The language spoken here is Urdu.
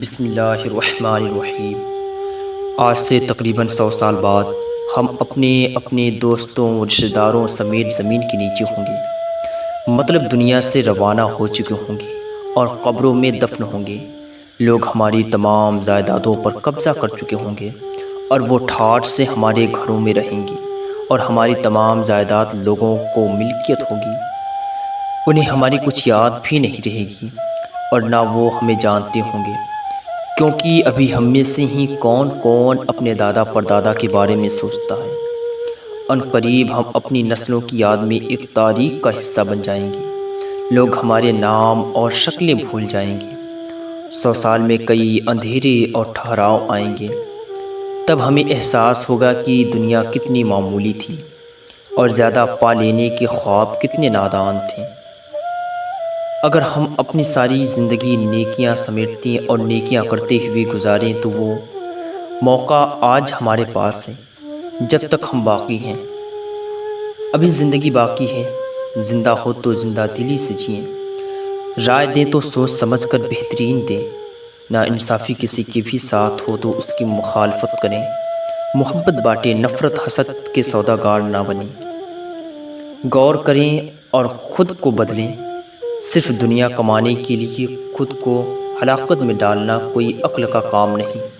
بسم اللہ الرحمن الرحیم۔ آج سے تقریباً 100 سال بعد ہم اپنے اپنے دوستوں و رشتہ داروں سمیت زمین کے نیچے ہوں گے، مطلب دنیا سے روانہ ہو چکے ہوں گے اور قبروں میں دفن ہوں گے۔ لوگ ہماری تمام جائیدادوں پر قبضہ کر چکے ہوں گے اور وہ ٹھاٹھ سے ہمارے گھروں میں رہیں گی اور ہماری تمام جائیداد لوگوں کو ملکیت ہوگی۔ انہیں ہماری کچھ یاد بھی نہیں رہے گی اور نہ وہ ہمیں جانتے ہوں گے، کیونکہ ابھی ہم میں سے ہی کون کون اپنے دادا پردادا کے بارے میں سوچتا ہے۔ ان قریب ہم اپنی نسلوں کی یاد میں ایک تاریخ کا حصہ بن جائیں گے۔ لوگ ہمارے نام اور شکلیں بھول جائیں گے۔ 100 سال میں کئی اندھیرے اور ٹھہراؤ آئیں گے۔ تب ہمیں احساس ہوگا کہ دنیا کتنی معمولی تھی اور زیادہ پا لینے کے خواب کتنے نادان تھے۔ اگر ہم اپنی ساری زندگی نیکیاں سمیٹتے اور نیکیاں کرتے ہوئے گزاریں تو وہ موقع آج ہمارے پاس ہے، جب تک ہم باقی ہیں۔ ابھی زندگی باقی ہے، زندہ ہو تو زندہ دلی سے جئیں۔ رائے دیں تو سوچ سمجھ کر بہترین دیں۔ نا انصافی کسی کے بھی ساتھ ہو تو اس کی مخالفت کریں۔ محبت بانٹیں، نفرت حسد کے سوداگار نہ بنیں۔ غور کریں اور خود کو بدلیں۔ صرف دنیا کمانے کے لیے خود کو ہلاکت میں ڈالنا کوئی عقل کا کام نہیں۔